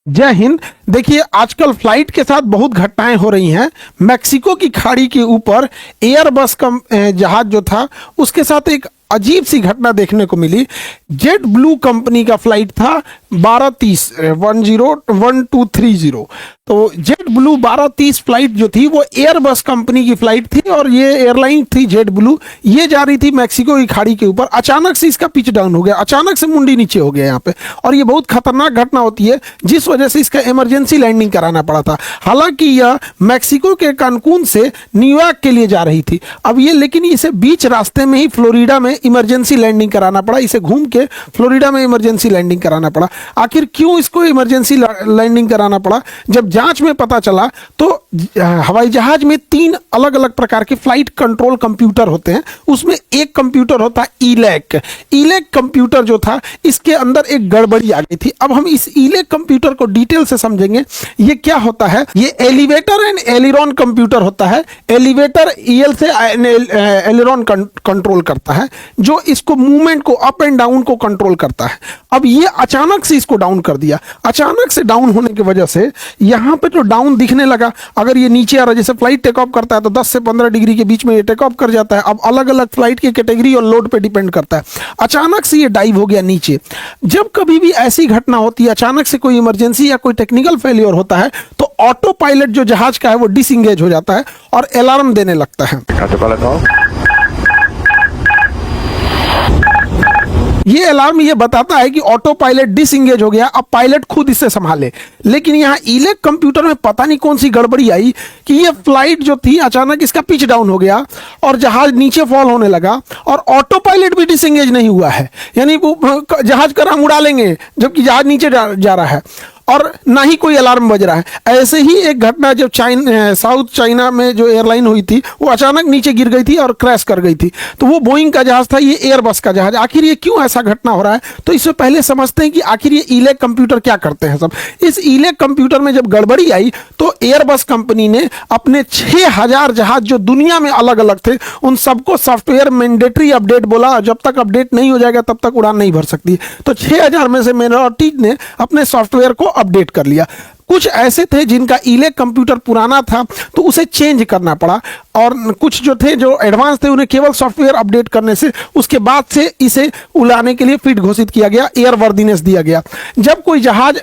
जय हिंद। देखिए, आजकल फ्लाइट के साथ बहुत घटनाएं हो रही हैं। मेक्सिको की खाड़ी के ऊपर एयरबस का जहाज जो था उसके साथ एक अजीब सी घटना देखने को मिली। जेट ब्लू कंपनी का फ्लाइट था 1230 1230। तो जेट ब्लू 1230 फ्लाइट जो थी वो एयरबस कंपनी की फ्लाइट थी और ये एयरलाइन थी जेट ब्लू। ये जा रही थी मेक्सिको की खाड़ी के ऊपर। अचानक से इसका पिच डाउन हो गया, अचानक से मुंडी नीचे हो गया यहाँ पे, और ये बहुत खतरनाक घटना होती है जिस वजह से इसका इमरजेंसी लैंडिंग कराना पड़ा था। हालांकि यह मेक्सिको के कानकून से न्यूयॉर्क के लिए जा रही थी। अब ये लेकिन इसे बीच रास्ते में ही फ्लोरिडा में इमरजेंसी लैंडिंग कराना पड़ा, इसे घूम के फ्लोरिडा में इमरजेंसी लैंडिंग कराना पड़ा। आखिर क्यों इसको इमरजेंसी लैंडिंग कराना पड़ा? जब जांच में पता चला तो हवाई जहाज में 3 अलग अलग प्रकार के फ्लाइट कंट्रोल कंप्यूटर होते हैं। उसमें एक कंप्यूटर होता है ईलैक कंप्यूटर जो था, इसके अंदर एक गड़बड़ी आ गई थी। अब हम इस ईलैक कंप्यूटर को डिटेल से समझेंगे। ये क्या होता है? ये एलिवेटर एंड एलिरॉन कंप्यूटर होता है। एलिवेटर ईएल से एलिरॉन कंट्रोल करता है, जो इसको मूवमेंट को अप एंड डाउन को कंट्रोल करता है। अब ये अचानक से इसको डाउन कर दिया। अचानक से डाउन होने की वजह से यहां पे तो डाउन दिखने लगा। अगर ये नीचे आ रहा है, जैसे फ्लाइट टेक ऑफ करता है तो 10 से 15 डिग्री के बीच में ये टेक ऑफ कर जाता है। अब अलग अलग फ्लाइट की कैटेगरी और लोड पे डिपेंड करता है। अचानक से ये डाइव हो गया नीचे। जब कभी भी ऐसी घटना होती है, अचानक से कोई इमरजेंसी या कोई टेक्निकल फेलियर होता है, तो ऑटो पायलट जो जहाज का है वो डिसएंगेज हो जाता है और अलार्म देने लगता है। ये अलार्म ये बताता है कि ऑटो पायलट डिसएंगेज हो गया, अब पायलट खुद इसे संभाले। लेकिन यहाँ ईलैक कंप्यूटर में पता नहीं कौन सी गड़बड़ी आई कि ये फ्लाइट जो थी अचानक इसका पिच डाउन हो गया और जहाज नीचे फॉल होने लगा और ऑटो पायलट भी डिसएंगेज नहीं हुआ है। यानी वो जहाज का हम उड़ा लेंगे जबकि जहाज नीचे जा रहा है और ना ही कोई अलार्म बज रहा है। ऐसे ही एक घटना जब साउथ चाइना में जो एयरलाइन हुई थी, वो अचानक नीचे गिर गई थी और क्रैश कर गई थी। तो वो बोइंग का जहाज था, ये एयरबस का जहाज। आखिर ये क्यों ऐसा घटना हो रहा है? तो इससे पहले समझते हैं कि आखिर ये ईलैक कंप्यूटर क्या करते हैं। सब इस ईलैक कंप्यूटर में जब गड़बड़ी आई तो एयरबस कंपनी ने अपने 6000 जहाज जो दुनिया में अलग अलग थे, उन सबको सॉफ्टवेयर मैंडेटरी अपडेट बोला। जब तक अपडेट नहीं हो जाएगा तब तक उड़ान नहीं भर सकती। तो 6000 में से मेजॉरिटी ने अपने सॉफ्टवेयर को अपडेट कर लिया। कुछ ऐसे थे जिनका ईलैक कंप्यूटर पुराना था तो उसे चेंज करना पड़ा, और कुछ जो थे जो एडवांस थे उन्हें केवल सॉफ्टवेयर अपडेट करने से उसके बाद से इसे उड़ाने के लिए फिट घोषित किया गया, एयर वर्दीनेस दिया गया। जब कोई जहाज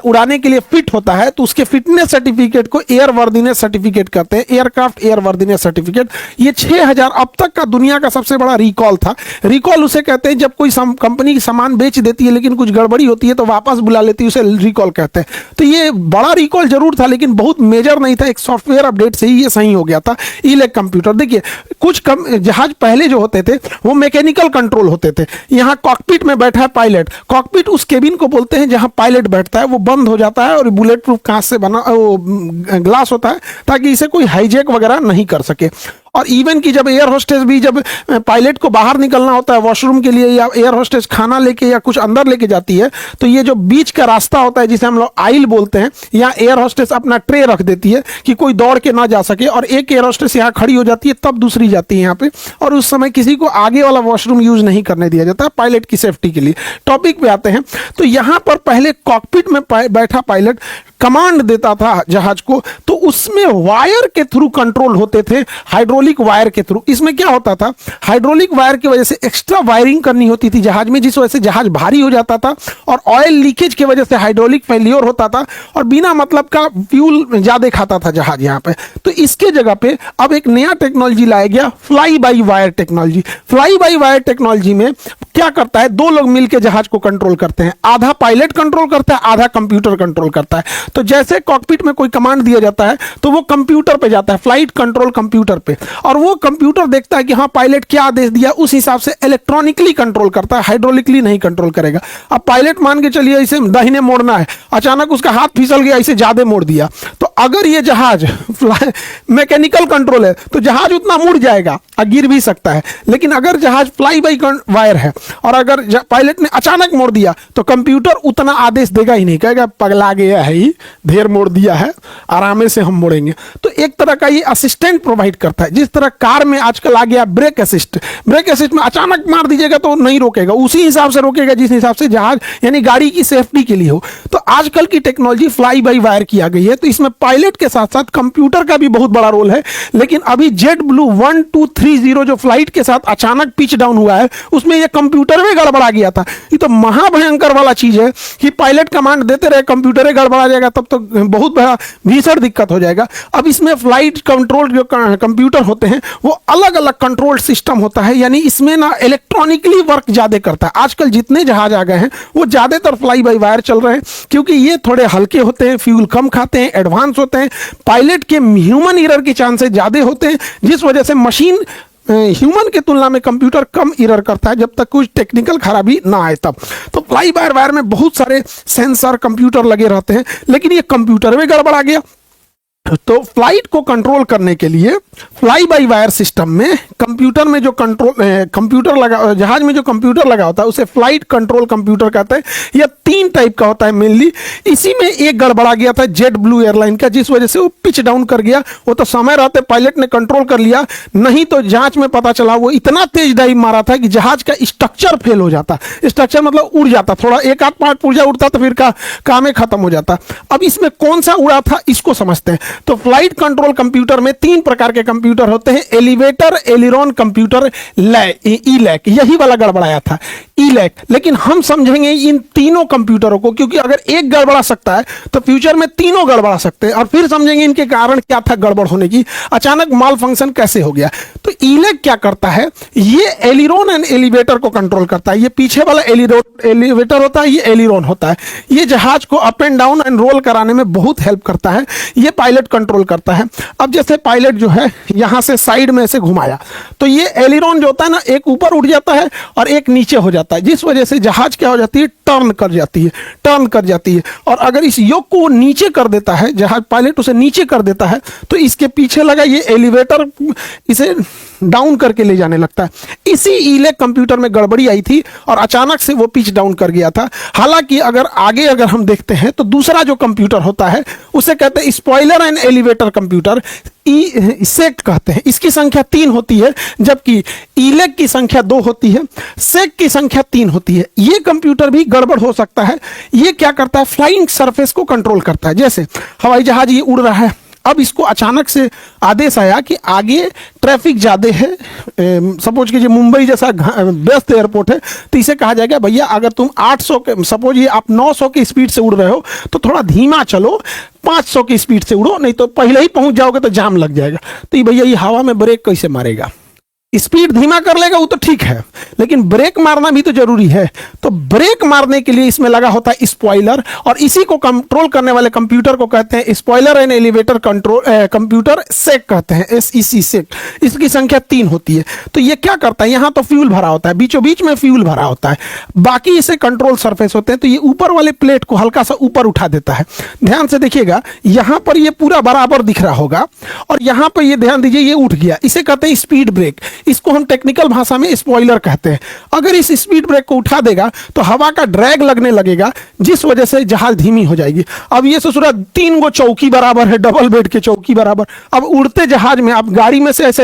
उड़ाने के लिए फिट होता है तो उसके फिटनेस सर्टिफिकेट को एयर वर्दीनेस सर्टिफिकेट कहते हैं, एयरक्राफ्ट एयर वर्दीनेस सर्टिफिकेट। ये 6000 अब तक का दुनिया का सबसे बड़ा रिकॉल था। रिकॉल उसे कहते हैं जब कोई कंपनी सामान बेच देती है लेकिन कुछ गड़बड़ी होती है तो वापस बुला लेती है, उसे रिकॉल कहते हैं। तो ये बड़ा रिकॉल जरूर था लेकिन बहुत मेजर नहीं था, एक सॉफ्टवेयर अपडेट से ही ये सही हो गया था ईलैक कंप्यूटर। देखिए, कुछ जहाज पहले जो होते थे वो मैकेनिकल कंट्रोल होते थे। यहाँ कॉकपिट में बैठा है पायलट, कॉकपिट उस केबिन को बोलते हैं जहां पायलट बैठता है, वो बंद हो जाता है और बुलेट प्रूफ कांच से बना वो ग्लास होता है ताकि इसे कोई हाईजैक वगैरह नहीं कर सके। और इवन की जब एयर होस्टेस भी जब पायलट को बाहर निकलना होता है वॉशरूम के लिए, या एयर होस्टेस खाना लेके या कुछ अंदर लेके जाती है, तो ये जो बीच का रास्ता होता है जिसे हम लोग आइल बोलते हैं, यहाँ एयर होस्टेस अपना ट्रे रख देती है कि कोई दौड़ के ना जा सके, और एक एयर होस्टेस यहाँ खड़ी हो जाती है तब दूसरी जाती है यहाँ पे। और उस समय किसी को आगे वाला वॉशरूम यूज नहीं करने दिया जाता पायलट की सेफ्टी के लिए। टॉपिक पे आते हैं तो यहाँ पर पहले कॉकपिट में बैठा पायलट कमांड देता था जहाज को, तो उसमें वायर के थ्रू कंट्रोल होते थे, हाइड्रोलिक वायर के थ्रू। इसमें क्या होता था, हाइड्रोलिक वायर की वजह से एक्स्ट्रा वायरिंग करनी होती थी जहाज में, जिस वजह से जहाज भारी हो जाता था और ऑयल लीकेज की वजह से हाइड्रोलिक फेलियर होता था और बिना मतलब का फ्यूल ज्यादा खाता था जहाज यहाँ पे। तो इसके जगह पे अब एक नया टेक्नोलॉजी लाया गया, fly by wire technology. Fly by wire technology में क्या करता है, 2 लोग मिलकर जहाज को कंट्रोल करते हैं। आधा पायलट कंट्रोल करता है, आधा कंप्यूटर कंट्रोल करता है। तो जैसे कॉकपिट में कोई कमांड दिया जाता है तो वो कंप्यूटर पे जाता है, फ्लाइट कंट्रोल कंप्यूटर पे, और वो कंप्यूटर देखता है कि हाँ पायलट क्या आदेश दिया, उस हिसाब से इलेक्ट्रॉनिकली कंट्रोल करता है, हाइड्रोलिकली नहीं कंट्रोल करेगा। अब पायलट मान के चलिए इसे दाहिने मोड़ना है, अचानक उसका हाथ फिसल गया, इसे ज्यादा मोड़ दिया, तो अगर ये जहाज मैकेनिकल कंट्रोल है तो जहाज उतना मुड़ जाएगा और गिर भी सकता है, लेकिन अगर जहाज फ्लाई बाई वायर है और अगर पायलट ने अचानक मोड़ दिया तो कंप्यूटर उतना आदेश देगा ही नहीं, कहेगा पगला गया है ही, ढेर मोड़ दिया है, आराम से हम मोड़ेंगे। तो एक तरह का ये असिस्टेंट प्रोवाइड करता है। जिस तरह कार में आजकल आ गया ब्रेक असिस्ट, ब्रेक असिस्ट में अचानक मार दीजिएगा तो नहीं रोकेगा, उसी हिसाब से रोकेगा जिस हिसाब से जहाज यानी गाड़ी की सेफ्टी के लिए हो। तो आजकल की टेक्नोलॉजी फ्लाई बाई वायर की आ गई है, तो इसमें पायलट के साथ साथ कंप्यूटर का भी बहुत बड़ा रोल है। लेकिन अभी जेट ब्लू 1230 जो फ्लाइट के साथ अचानक पिच डाउन हुआ है उसमें यह कंप्यूटर में गड़बड़ा गया था। ये तो महाभयंकर वाला चीज है कि पायलट कमांड देते रहे, कंप्यूटर गड़बड़ा जाएगा, तब तो बहुत बड़ा भीषण दिक्कत हो जाएगा। अब इसमें फ्लाइट कंट्रोल जो कंप्यूटर होते हैं वो अलग अलग कंट्रोल सिस्टम होता है, यानी इसमें ना इलेक्ट्रॉनिकली वर्क ज्यादा करता है। आजकल जितने जहाज आ गए हैं वो ज्यादातर फ्लाई बाई वायर चल रहे हैं, क्योंकि ये थोड़े हल्के होते हैं, फ्यूल कम खाते हैं, एडवांस होते हैं, पायलट के ह्यूमन एरर के चांसेस ज्यादा होते हैं, जिस वजह से मशीन ह्यूमन की तुलना में कंप्यूटर कम एरर करता है जब तक कुछ टेक्निकल खराबी ना आए तब। तो फ्लाई बाय वायर में बहुत सारे सेंसर कंप्यूटर लगे रहते हैं, लेकिन ये कंप्यूटर में गड़बड़ा गया। तो फ्लाइट को कंट्रोल करने के लिए फ्लाई बाई वायर सिस्टम में कंप्यूटर में जो कंप्यूटर लगा, जहाज में जो कंप्यूटर लगा होता है उसे फ्लाइट कंट्रोल कंप्यूटर कहते हैं। यह 3 टाइप का होता है मेनली। इसी में एक गड़बड़ा गया था जेट ब्लू एयरलाइन का, जिस वजह से वो पिच डाउन कर गया। वो तो समय रहते पायलट ने कंट्रोल कर लिया, नहीं तो जांच में पता चला वो इतना तेज डाइव मारा था कि जहाज का स्ट्रक्चर फेल हो जाता। स्ट्रक्चर मतलब उड़ जाता, थोड़ा एक आध पार्ट पुर्जा उड़ता तो फिर काम ही खत्म हो जाता। अब इसमें कौन सा उड़ा था इसको समझते हैं। तो फ्लाइट कंट्रोल कंप्यूटर में 3 प्रकार के कंप्यूटर होते हैं, एलिवेटर, एलिरोन कंप्यूटर, ईलैक, यही वाला गड़बड़ाया था ईलैक। लेकिन हम समझेंगे इन तीनों कंप्यूटरों को, क्योंकि अगर एक गड़बड़ा सकता है तो फ्यूचर में तीनों गड़बड़ा सकते हैं, और फिर समझेंगे इनके कारण क्या था गड़बड़ होने की, अचानक माल फंक्शन कैसे हो गया। तो ईलैक क्या करता है, ये एलिरोन एंड एलिवेटर को कंट्रोल करता है। ये पीछे वाला एलिवेटर होता है, ये एलिरोन होता है। ये जहाज को up and down and roll कराने में बहुत हेल्प करता है, ये पायलट कंट्रोल करता है। अब जैसे पायलट जो है यहां से साइड में से घुमाया तो ये एलिरोन जो होता है ना, एक ऊपर उठ जाता है और एक नीचे हो जाता है, जिस वजह से जहाज क्या हो जाती है, टर्न कर जाती है। और अगर इस योग को नीचे कर देता है, जहाज पायलट उसे नीचे कर देता है, तो इसके पीछे लगा ये एलिवेटर इसे डाउन करके ले जाने लगता है। इसी ईलैक कंप्यूटर में गड़बड़ी आई थी और अचानक से वो पिच डाउन कर गया था। हालांकि अगर हम देखते हैं तो दूसरा जो कंप्यूटर होता है उसे कहते हैं spoiler and elevator computer, SEC कहते हैं। इसकी संख्या 3 होती है, जबकि ईलैक की संख्या 2 होती है, सेक की संख्या 3 होती है। ये कंप्यूटर भी गड़बड़ हो सकता है। ये क्या करता है, फ्लाइंग सरफेस को कंट्रोल करता है। जैसे हवाई जहाज ये उड़ रहा है, अब इसको अचानक से आदेश आया कि आगे ट्रैफिक ज़्यादा है, सपोज कीजिए मुंबई जैसा व्यस्त एयरपोर्ट है, तो इसे कहा जाएगा भैया अगर तुम 800 के, सपोज ये आप 900 की स्पीड से उड़ रहे हो तो थोड़ा धीमा चलो, 500 की स्पीड से उड़ो, नहीं तो पहले ही पहुंच जाओगे तो जाम लग जाएगा। तो ये भैया ये हवा में ब्रेक कैसे मारेगा, स्पीड धीमा कर लेगा वो तो ठीक है, लेकिन ब्रेक मारना भी तो जरूरी है। तो ब्रेक मारने के लिए इसमें लगा होता है स्पॉइलर, और इसी को कंट्रोल करने वाले कंप्यूटर को कहते हैं spoiler and elevator control computer, SEC कहते हैं, SEC सेक। इसकी संख्या 3 होती है। तो ये क्या करता है, यहाँ तो फ्यूल भरा होता है, बीचों बीच में फ्यूल भरा होता है, बाकी इसे कंट्रोल सरफेस होते हैं। तो ये ऊपर वाले प्लेट को हल्का सा ऊपर उठा देता है। ध्यान से देखिएगा, यहाँ पर ये पूरा बराबर दिख रहा होगा, और यहाँ पर ये ध्यान दीजिए ये उठ गया, इसे कहते हैं स्पीड ब्रेक। इसको हम टेक्निकल भाषा में स्पॉइलर कहते हैं। अगर इस स्पीड ब्रेक को उठा देगा तो हवा का ड्रैग लगने लगेगा, जिस वजह से जहाज धीमी हो जाएगी। अब ये ससुरा 3 गो चौकी बराबर है, डबल बेड के चौकी बराबर। अब उड़ते जहाज में आप गाड़ी में से ऐसे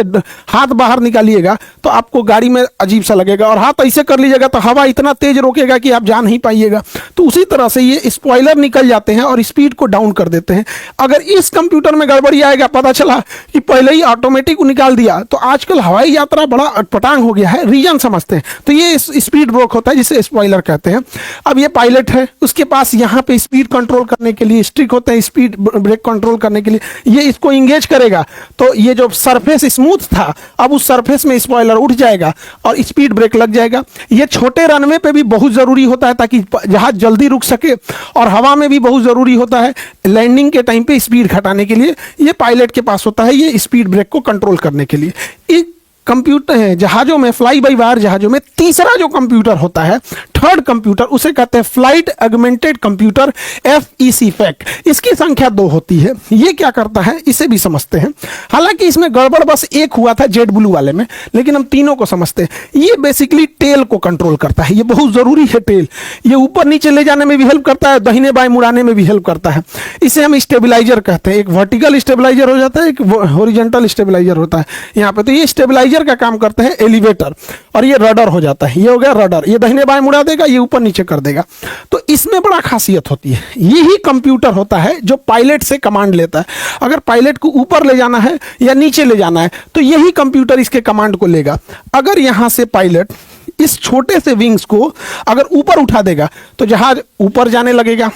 हाथ बाहर निकालिएगा तो आपको गाड़ी में अजीब सा लगेगा, और हाथ ऐसे कर लीजिएगा तो हवा इतना तेज रोकेगा कि आप जा नहीं पाइएगा। तो उसी तरह से ये स्पॉइलर निकल जाते हैं और स्पीड को डाउन कर देते हैं। अगर इस कंप्यूटर में गड़बड़ी आएगा, पता चला कि पहले ही ऑटोमेटिक निकाल दिया, तो आजकल हवाई यात्रा बड़ा अटपटांग हो गया है, रीजन समझते हैं। तो ये स्पीड ब्रेक होता है जिसे स्पॉइलर कहते हैं। अब ये पायलट है, उसके पास यहाँ पे स्पीड कंट्रोल करने के लिए स्टिक होते हैं, स्पीड ब्रेक कंट्रोल करने के लिए ये इसको इंगेज करेगा, तो ये जो सरफेस स्मूथ था अब उस सरफेस में स्पॉइलर उठ जाएगा और स्पीड ब्रेक लग जाएगा। ये छोटे रनवे पे भी बहुत जरूरी होता है ताकि जहाज जल्दी रुक सके, और हवा में भी बहुत जरूरी होता है लैंडिंग के टाइम पे स्पीड घटाने के लिए। ये पायलट के पास होता है ये स्पीड ब्रेक को कंट्रोल करने के लिए। कंप्यूटर है जहाज़ों में, फ्लाई बाई वायर जहाज़ों में तीसरा जो कंप्यूटर होता है, थर्ड कंप्यूटर, उसे कहते हैं फ्लाइट एगमेंटेड कंप्यूटर, FEC फैक। इसकी संख्या 2 होती है। ये क्या करता है इसे भी समझते हैं। हालांकि इसमें गड़बड़ बस एक हुआ था जेट ब्लू वाले में, लेकिन हम तीनों को समझते हैं। ये बेसिकली टेल को कंट्रोल करता है, ये बहुत जरूरी है टेल। ये ऊपर नीचे ले जाने में भी हेल्प करता है, दाहिने बाएं मुड़ाने में भी हेल्प करता है। इसे हम स्टेबलाइजर कहते हैं। एक वर्टिकल स्टेबलाइजर हो जाता है, एक हॉरिजॉन्टल स्टेबलाइजर होता है यहाँ पे। तो ये स्टेबलाइजर का काम करते हैं एलिवेटर, और ये रडर हो जाता है। ये हो गया रडर, ये दाहिने बाएं मुड़ा देगा, ये ऊपर नीचे कर देगा। तो इसमें बड़ा खासियत होती है। यही कंप्यूटर होता है जो पायलट से कमांड लेता है। अगर पायलट को ऊपर ले जाना है या नीचे ले जाना है तो यही कंप्यूटर इसके कमांड को लेगा। अगर यहां से पायलट इस छोटे से विंग्स को अगर ऊपर उठा देगा तो जहाज ऊपर जाने लगेगा,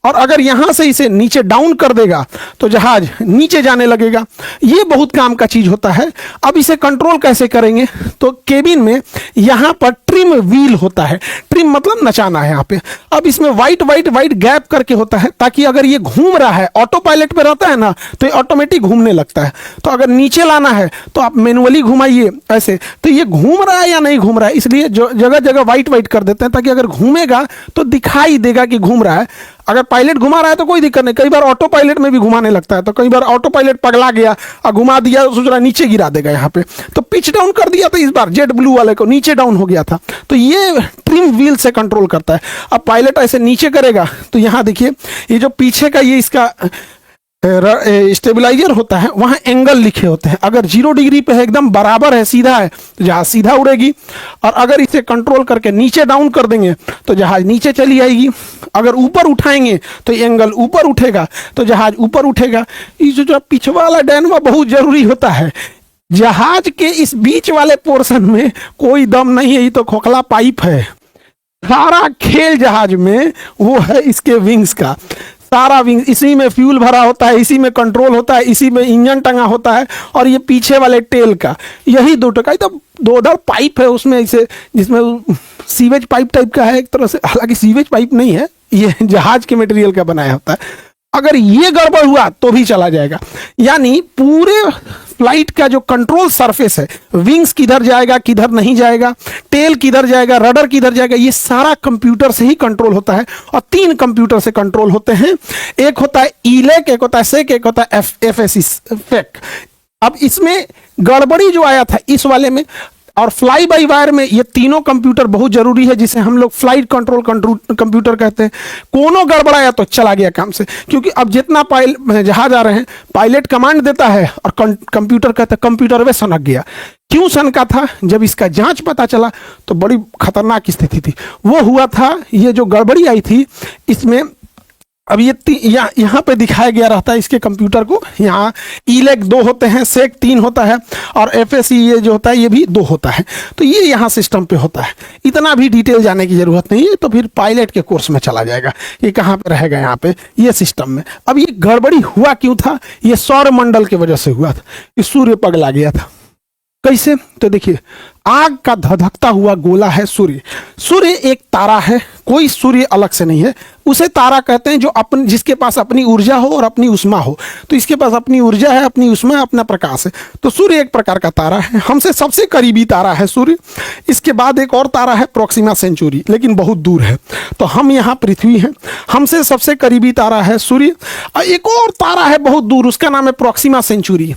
और अगर यहां से इसे नीचे डाउन कर देगा तो जहाज नीचे जाने लगेगा। ये बहुत काम का चीज होता है। अब इसे कंट्रोल कैसे करेंगे? तो केबिन में यहां पर ट्रिम व्हील होता है। ट्रिम मतलब नचाना है यहाँ पे। अब इसमें वाइट वाइट वाइट गैप करके होता है, ताकि अगर ये घूम रहा है, ऑटो पायलट पे रहता है ना, तो ये ऑटोमेटिक घूमने लगता है। तो अगर नीचे लाना है तो आप मैनुअली घुमाइए ऐसे, तो ये घूम रहा है या नहीं घूम रहा है, इसलिए जगह जगह वाइट वाइट कर देते हैं, ताकि अगर घूमेगा तो दिखाई देगा कि घूम रहा है। अगर पायलट घुमा रहा है तो कोई दिक्कत नहीं। कई बार ऑटो पायलट में भी घुमाने लगता है, तो कई बार ऑटो पायलट पगला गया और घुमा दिया, सोच रहा नीचे गिरा देगा यहाँ पे, तो पिच डाउन कर दिया था। इस बार जेट ब्लू वाले को नीचे डाउन हो गया था। तो ये ट्रिम व्हील से कंट्रोल करता है। अब पायलट ऐसे नीचे करेगा तो यहाँ देखिए, ये जो पीछे का ये इसका स्टेबलाइजर होता है, वहां एंगल लिखे होते हैं। अगर 0 डिग्री पे है, एकदम बराबर है, सीधा है, तो जहाज सीधा उड़ेगी। और अगर इसे कंट्रोल करके नीचे डाउन कर देंगे तो जहाज नीचे चली आएगी। अगर ऊपर उठाएंगे तो एंगल ऊपर उठेगा, तो जहाज ऊपर उठेगा। ये जो पिछवा वाला डैनवा बहुत जरूरी होता है। जहाज के इस बीच वाले पोर्शन में कोई दम नहीं है, ये तो खोखला पाइप है। सारा खेल जहाज में वो है इसके विंग्स का। सारा विंग, इसी में फ्यूल भरा होता है, इसी में कंट्रोल होता है, इसी में इंजन टंगा होता है, और ये पीछे वाले टेल का यही दो टका। तो 2 पाइप है उसमें, इसे जिसमें सीवेज पाइप टाइप का है एक तरह से। हालांकि सीवेज पाइप नहीं है, ये जहाज के मटेरियल का बनाया होता है। अगर ये गड़बड़ हुआ तो भी चला जाएगा। यानी पूरे फ्लाइट का जो कंट्रोल सरफेस है, विंग्स किधर जाएगा किधर नहीं जाएगा, टेल किधर जाएगा, रडर किधर जाएगा, ये सारा कंप्यूटर से ही कंट्रोल होता है। और 3 कंप्यूटर से कंट्रोल होते हैं। एक होता है ईलेक, एक होता है सेक, एक होता है FEC फैक। अब इसमें गड़बड़ी जो आया था इस वाले में और फ्लाई बाई वायर में, ये तीनों कंप्यूटर बहुत जरूरी है, जिसे हम लोग फ्लाइट कंट्रोल कंप्यूटर कहते हैं। कोनो गड़बड़ाया तो चला गया काम से। क्योंकि अब जितना जहाज आ रहे हैं, पायलट कमांड देता है और कंप्यूटर कहता है, कंप्यूटर वे सनक गया। क्यों सनका था? जब इसका जांच पता चला तो बड़ी खतरनाक स्थिति थी। वो हुआ था, ये जो गड़बड़ी आई थी इसमें, अब ये यहाँ पे दिखाया गया रहता है इसके कंप्यूटर को। यहाँ ईलेक 2 होते हैं, सेक 3 होता है, और FEC ये जो होता है ये भी 2 होता है। तो ये यहाँ सिस्टम पे होता है। इतना भी डिटेल जाने की जरूरत नहीं है, तो फिर पायलट के कोर्स में चला जाएगा। ये कहाँ पे रहेगा? यहाँ पे ये सिस्टम में। अब ये गड़बड़ी हुआ क्यों था? ये सौर मंडल की वजह से हुआ था। ये सूर्य पगला गया था। कैसे? तो देखिए, आग का धधकता हुआ गोला है सूर्य। सूर्य एक तारा है, कोई सूर्य अलग से नहीं है। उसे तारा कहते हैं जो जिसके पास अपनी ऊर्जा हो और अपनी उष्मा हो। तो इसके पास अपनी ऊर्जा है, अपनी उष्मा, अपना प्रकाश है। तो सूर्य एक प्रकार का तारा है। हमसे सबसे करीबी तारा है सूर्य। इसके बाद एक और तारा है प्रोक्सिमा सेंचुरी, लेकिन बहुत दूर है। तो हम यहाँ पृथ्वी हैं, हमसे सबसे करीबी तारा है सूर्य। और एक और तारा है बहुत दूर, उसका नाम है प्रोक्सिमा सेंचुरी।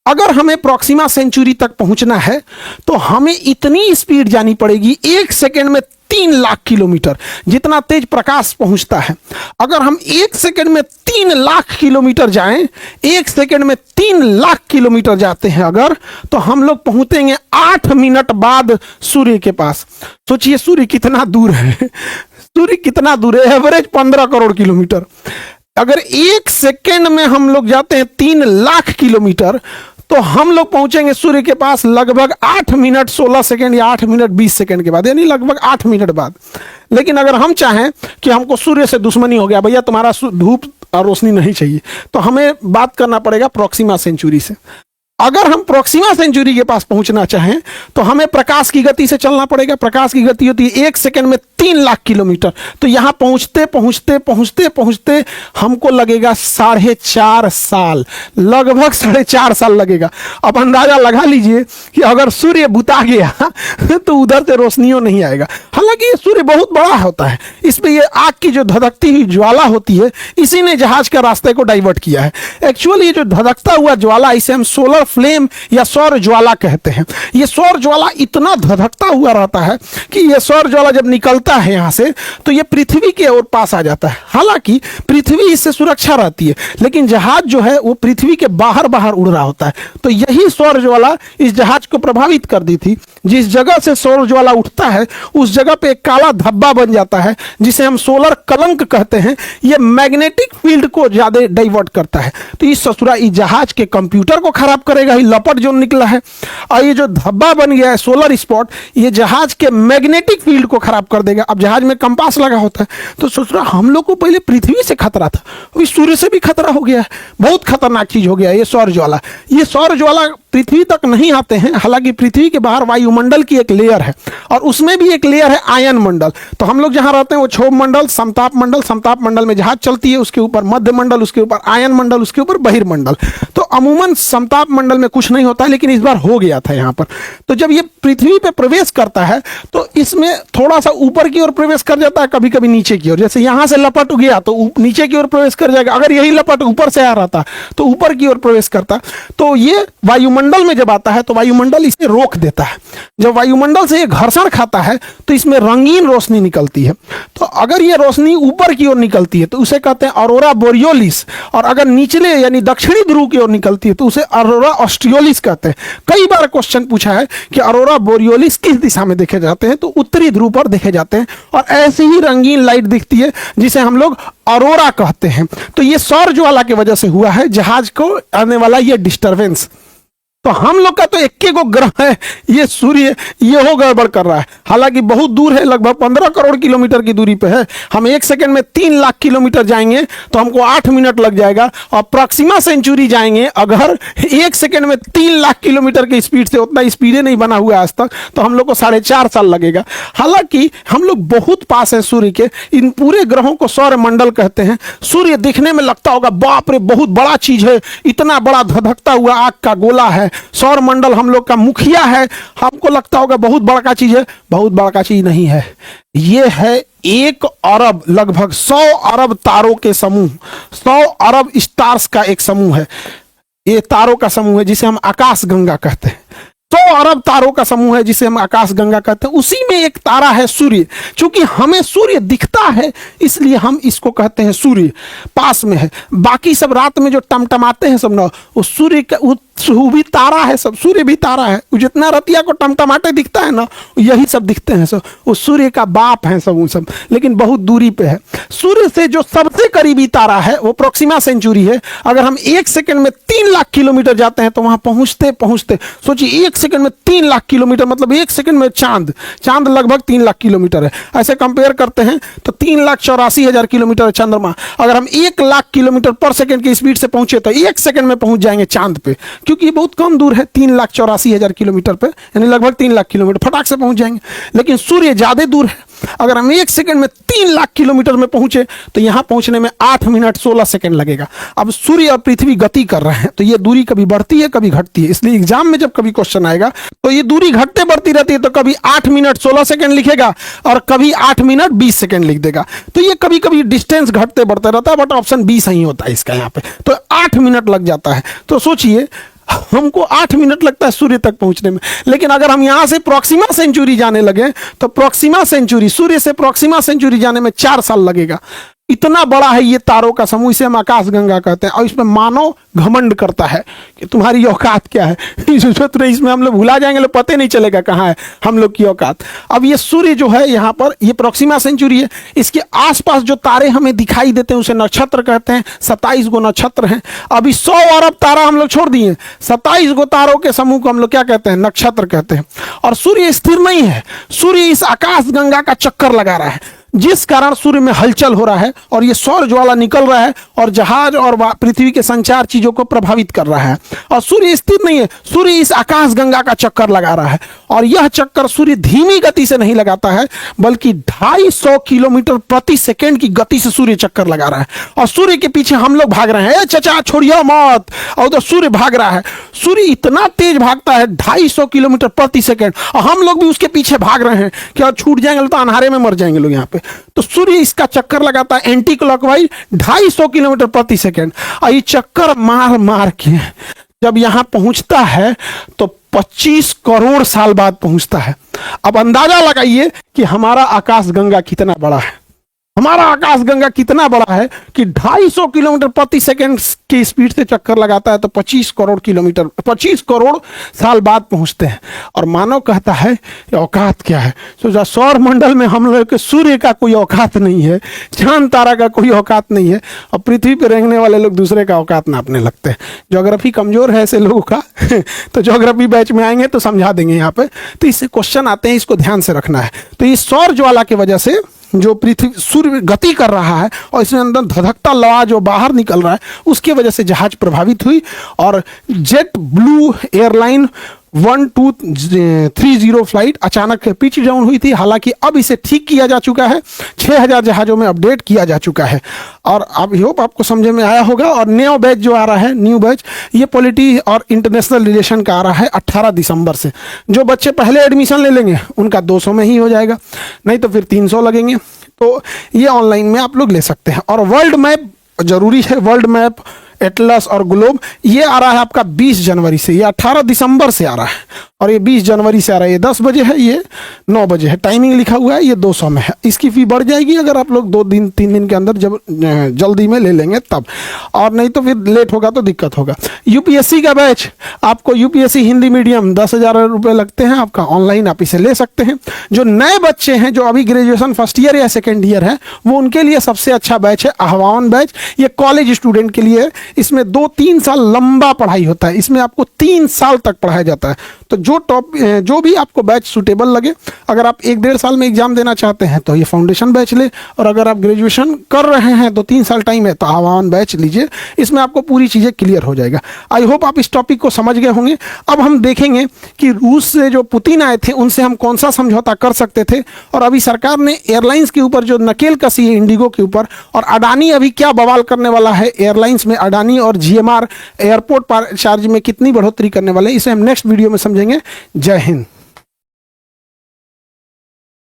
अगर हमें प्रोक्सिमा सेंचुरी तक पहुंचना है तो हमें इतनी स्पीड जानी पड़ेगी, 1 सेकेंड में 3 लाख किलोमीटर, जितना तेज प्रकाश पहुंचता है। अगर हम 1 सेकेंड में 3 लाख किलोमीटर जाएं, 1 सेकेंड में 3 लाख किलोमीटर जाते हैं अगर, तो हम लोग पहुंचेंगे 8 मिनट बाद सूर्य के पास। सोचिए सूर्य कितना दूर है। सूर्य कितना दूर है? Average 15 crore kilometre. अगर 1 सेकेंड में हम लोग जाते हैं 3 लाख किलोमीटर, तो हम लोग पहुंचेंगे सूर्य के पास लगभग 8 मिनट 16 सेकेंड या 8 मिनट 20 सेकेंड के बाद, यानी लगभग 8 मिनट बाद। लेकिन अगर हम चाहें कि हमको सूर्य से दुश्मनी हो गया, भैया तुम्हारा धूप और रोशनी नहीं चाहिए, तो हमें बात करना पड़ेगा प्रोक्सिमा सेंचुरी से। अगर हम प्रोक्सिमा सेंचुरी के पास पहुंचना चाहें तो हमें प्रकाश की गति से चलना पड़ेगा। प्रकाश की गति होती है 1 सेकंड में 3 लाख किलोमीटर। तो यहां पहुंचते पहुंचते पहुंचते पहुंचते हमको लगेगा 4.5 साल, लगभग 4.5 साल लगेगा। अब अंदाजा लगा लीजिए कि अगर सूर्य बुता गया तो उधर से रोशनियों नहीं आएगा। हालांकि ये सूर्य बहुत बड़ा होता है, इसमें ये आग की जो धधकती हुई ज्वाला होती है इसी ने जहाज के रास्ते को डाइवर्ट किया है। एक्चुअली ये जो धधकता हुआ ज्वाला, इसे हम सोलर फ्लेम या सौर ज्वाला कहते हैं। ये सौर ज्वाला इतना धधकता हुआ रहता है कि ये सौर ज्वाला जब निकलता है यहां से तो ये पृथ्वी के ओर पास आ जाता है। हालांकि पृथ्वी इससे सुरक्षा रहती है, लेकिन जहाज जो है वो पृथ्वी के बाहर बाहर उड़ रहा होता है। तो यही सौर ज्वाला इस जहाज को प्रभावित कर दी थी। जिस जगह से सौर ज्वाला उठता है उस जगह पे एक काला धब्बा बन जाता है जिसे हम सोलर कलंक कहते हैं। ये मैग्नेटिक फील्ड को ज्यादा डाइवर्ट करता है। तो इस ससुरा इस जहाज के कंप्यूटर को खराब करेगा, ये लपट जो निकला है और ये जो धब्बा बन गया है सोलर स्पॉट, ये जहाज के मैग्नेटिक फील्ड को खराब कर देगा। अब जहाज में कंपास लगा होता है तो ससुरा हम लोग को पहले पृथ्वी से खतरा था, अभी सूर्य से भी खतरा हो गया है। बहुत खतरनाक चीज हो गया ये सौर ज्वाला। ये सौर ज्वाला पृथ्वी तक नहीं आते हैं, हालांकि पृथ्वी के बाहर वायुमंडल की एक लेयर है और उसमें भी एक लेयर है आयन मंडल। तो हम लोग जहां रहते हैं वो क्षोभ मंडल, समताप मंडल, समताप मंडल में जहाज चलती है, उसके ऊपर मध्य मंडल, उसके ऊपर आयन मंडल, उसके ऊपर बहिर्मंडल। तो अमूमन समताप मंडल में कुछ नहीं होता है, लेकिन इस बार हो गया था यहाँ पर। तो जब ये पृथ्वी पे प्रवेश करता है तो इसमें थोड़ा सा ऊपर की ओर प्रवेश कर जाता है, कभी कभी नीचे की ओर। जैसे यहाँ से लपट गया तो नीचे की ओर प्रवेश कर जाएगा, अगर यही लपट ऊपर से आ रहा था तो ऊपर की ओर प्रवेश करता। तो ये वायुमंडल में जब आता है तो वायुमंडल इसे रोक देता है। जब वायुमंडल से ये घर्षण खाता है तो इसमें रंगीन रोशनी निकलती है। तो अगर ये रोशनी ऊपर की ओर निकलती है तो उसे कहते हैं ऑरोरा बोरियोलिस, और अगर निचले यानी दक्षिणी ध्रुव की ओर निकलती है तो उसे ऑरोरा ऑस्ट्रियोलिस कहते हैं। कई बार क्वेश्चन पूछा है कि ऑरोरा बोरियोलिस किस दिशा में देखे जाते हैं, तो उत्तरी ध्रुव पर देखे जाते हैं और ऐसी ही रंगीन लाइट दिखती है जिसे हम लोग ऑरोरा कहते हैं। तो ये सौर ज्वाला की वजह से हुआ है जहाज को आने वाला ये डिस्टरबेंस। तो हम लोग का तो एक गो ग्रह है ये सूर्य, ये हो गड़बड़ कर रहा है। हालांकि बहुत दूर है, लगभग 15 करोड़ किलोमीटर की दूरी पे है। हम 1 सेकंड में 3 लाख किलोमीटर जाएंगे तो हमको 8 मिनट लग जाएगा, और प्रोक्सिमा सेंचुरी जाएंगे अगर 1 सेकंड में 3 लाख किलोमीटर की स्पीड से, उतना स्पीडे नहीं बना हुआ आज तक, तो हम लोग को 4.5 साल लगेगा। हालांकि हम लोग बहुत पास है सूर्य के। इन पूरे ग्रहों को सौर मंडल कहते हैं। सूर्य दिखने में लगता होगा बाप रे बहुत बड़ा चीज है, इतना बड़ा धधकता हुआ आग का गोला है। सौर मंडल हम लोग का मुखिया है, हमको लगता होगा बहुत बड़ा चीज है। बहुत बड़ा चीज नहीं है, ये है 1 अरब, लगभग 100 अरब तारों के समूह, 100 अरब स्टार्स का एक समूह है। ये तारों का समूह है जिसे हम आकाश गंगा कहते हैं। 100 अरब तारों का समूह है जिसे हम आकाश गंगा कहते हैं। उसी में एक तारा है सूर्य। चूंकि हमें सूर्य दिखता है इसलिए हम इसको कहते हैं सूर्य, पास में है। बाकी सब रात में जो टमटमाते हैं सब ना, वो सूर्य का वो भी तारा है, सब सूर्य भी तारा है। जितना रतिया को टमटमाटे दिखता है ना, यही सब दिखते हैं सब, वो सूर्य का बाप है सब, वो सब, लेकिन बहुत दूरी पे है। सूर्य से जो सबसे करीबी तारा है वो प्रोक्सिमा सेंचुरी है। अगर हम 1 सेकंड में 3 लाख किलोमीटर जाते हैं तो वहां पहुंचते पहुंचते सोचिए 1 सेकंड में 3 लाख किलोमीटर, मतलब 1 सेकंड में चांद लगभग 3 लाख किलोमीटर है। ऐसे कंपेयर करते हैं तो 3,84,000 किलोमीटर है चंद्रमा। अगर हम 1 लाख किलोमीटर पर सेकंड की स्पीड से पहुंचे तो 1 सेकंड में पहुंच जाएंगे चांद पे, क्योंकि ये बहुत कम दूर है, 3,84,000 किलोमीटर पे, यानी लगभग 3 लाख किलोमीटर फटाक से पहुंच जाएंगे। लेकिन सूर्य ज्यादा दूर है। अगर हम 1 सेकंड में 3 लाख किलोमीटर में पहुंचे तो यहां पहुंचने में 8 मिनट 16 सेकंड लगेगा। अब सूर्य और पृथ्वी गति कर रहे हैं तो ये दूरी कभी बढ़ती है कभी घटती है। इसलिए एग्जाम में जब कभी क्वेश्चन आएगा तो ये दूरी घटते बढ़ती रहती है, तो कभी 8 मिनट 16 सेकंड लिखेगा और कभी 8 मिनट 20 सेकंड लिख देगा। तो ये कभी कभी डिस्टेंस घटते बढ़ते रहता है, बट ऑप्शन बी सही होता है इसका यहाँ पे। तो 8 मिनट लग जाता है। तो सोचिए हमको 8 मिनट लगता है सूर्य तक पहुंचने में। लेकिन अगर हम यहां से प्रोक्सिमा सेंचुरी जाने लगे तो प्रोक्सिमा सेंचुरी, सूर्य से प्रोक्सिमा सेंचुरी जाने में 4 साल लगेगा। इतना बड़ा है ये तारों का समूह, इसे हम आकाश गंगा कहते हैं। और इसमें मानव घमंड करता है कि तुम्हारी औकात क्या है। इसमें हम लोग भुला जाएंगे, लोग पता नहीं चलेगा कहाँ है हम लोग की औकात। अब ये सूर्य जो है यहाँ पर, ये प्रोक्सिमा सेंचुरी है। इसके आसपास जो तारे हमें दिखाई देते हैं उसे नक्षत्र कहते हैं। 27 गो नक्षत्र हैं। अभी 100 अरब तारा हम लोग छोड़ दिए, 27 गो तारों के समूह को हम लोग क्या कहते हैं, नक्षत्र कहते हैं। और सूर्य स्थिर नहीं है, सूर्य इस आकाश गंगा का चक्कर लगा रहा है। जिस कारण सूर्य में हलचल हो रहा है और ये सौर ज्वाला निकल रहा है और जहाज और पृथ्वी के संचार चीजों को प्रभावित कर रहा है। और सूर्य स्थिर नहीं है, सूर्य इस आकाश गंगा का चक्कर लगा रहा है और यह चक्कर सूर्य धीमी गति से नहीं लगाता है बल्कि 250 किलोमीटर प्रति सेकंड की गति से सूर्य चक्कर लगा रहा है। और सूर्य के पीछे हम लोग भाग रहे हैं, चचा छोड़िए मत, और उधर सूर्य भाग रहा है। सूर्य इतना तेज भागता है 250 किलोमीटर प्रति सेकंड और हम लोग भी उसके पीछे भाग रहे हैं कि और छूट जाएंगे तो अंधारे में मर जाएंगे लोग यहाँ पे। तो सूर्य इसका चक्कर लगाता है एंटी क्लॉकवाइज 250 किलोमीटर प्रति सेकंड और ये चक्कर मार मार के जब यहां पहुंचता है तो 25 करोड़ साल बाद पहुंचता है। अब अंदाजा लगाइए कि हमारा आकाश गंगा कितना बड़ा है। हमारा आकाश गंगा कितना बड़ा है कि 250 किलोमीटर प्रति सेकंड की स्पीड से चक्कर लगाता है तो 25 करोड़ साल बाद पहुंचते हैं। और मानव कहता है औकात क्या है। सोचा सौर मंडल में हम लोग के सूर्य का कोई औकात नहीं है, चांद तारा का कोई औकात नहीं है और पृथ्वी पर रहने वाले लोग दूसरे का औकात नापने लगते हैं। ज्योग्राफी कमजोर है ऐसे लोगों का तो ज्योग्राफी बैच में आएंगे तो समझा देंगे यहाँ पे। तो इससे क्वेश्चन आते हैं, इसको ध्यान से रखना है। तो इस सौर ज्वाला की वजह से जो पृथ्वी सूर्य गति कर रहा है और इसमें अंदर धधकता लवा जो बाहर निकल रहा है उसके वजह से जहाज प्रभावित हुई और जेट ब्लू एयरलाइन 1230 फ्लाइट अचानक पिच डाउन हुई थी। हालांकि अब इसे ठीक किया जा चुका है, 6000 जहाज़ों में अपडेट किया जा चुका है और अब होप आपको समझ में आया होगा। और न्यू बैच जो आ रहा है, न्यू बैच ये पॉलिटी और इंटरनेशनल रिलेशन का आ रहा है 18 दिसंबर से। जो बच्चे पहले एडमिशन ले लेंगे उनका 200 में ही हो जाएगा, नहीं तो फिर 300 लगेंगे। तो ये ऑनलाइन में आप लोग ले सकते हैं। और वर्ल्ड मैप जरूरी है, वर्ल्ड मैप एटलस और ग्लोब ये आ रहा है आपका 20 जनवरी से, ये 18 दिसंबर से आ रहा है और ये 20 जनवरी से आ रहा है। ये 10 बजे है, ये 9 बजे है, टाइमिंग लिखा हुआ है, ये 200 में है। इसकी फी बढ़ जाएगी अगर आप लोग 2-3 दिन के अंदर जब जल्दी में ले लेंगे तब, और नहीं तो फिर लेट होगा तो दिक्कत होगा। यूपीएससी का बैच आपको, यूपीएससी हिंदी मीडियम 10,000 रुपये लगते हैं आपका, ऑनलाइन आप इसे ले सकते हैं। जो नए बच्चे हैं जो अभी ग्रेजुएशन फर्स्ट ईयर या सेकेंड ईयर है वो उनके लिए सबसे अच्छा बैच है आह्वान बैच। ये कॉलेज स्टूडेंट के लिए, इसमें 2-3 साल लंबा पढ़ाई होता है, इसमें आपको 3 साल तक पढ़ाया जाता है। तो जो भी आपको बैच सूटेबल लगे, अगर आप 1-1.5 साल में एग्जाम देना चाहते हैं तो ये फाउंडेशन बैच ले, और अगर आप ग्रेजुएशन कर रहे हैं तो 3 साल टाइम है तो आह्वान बैच लीजिए, इसमें आपको पूरी चीज़ें क्लियर हो जाएगा। आई होप आप इस टॉपिक को समझ गए होंगे। अब हम देखेंगे कि रूस से जो पुतिन आए थे उनसे हम कौन सा समझौता कर सकते थे, और अभी सरकार ने एयरलाइंस के ऊपर जो नकेल कसी है इंडिगो के ऊपर, और अडानी अभी क्या बवाल करने वाला है एयरलाइंस में, अडानी और जीएमआर एयरपोर्ट चार्ज में कितनी बढ़ोतरी करने वाले हैं, इसे हम नेक्स्ट वीडियो में समझेंगे। जय हिंद।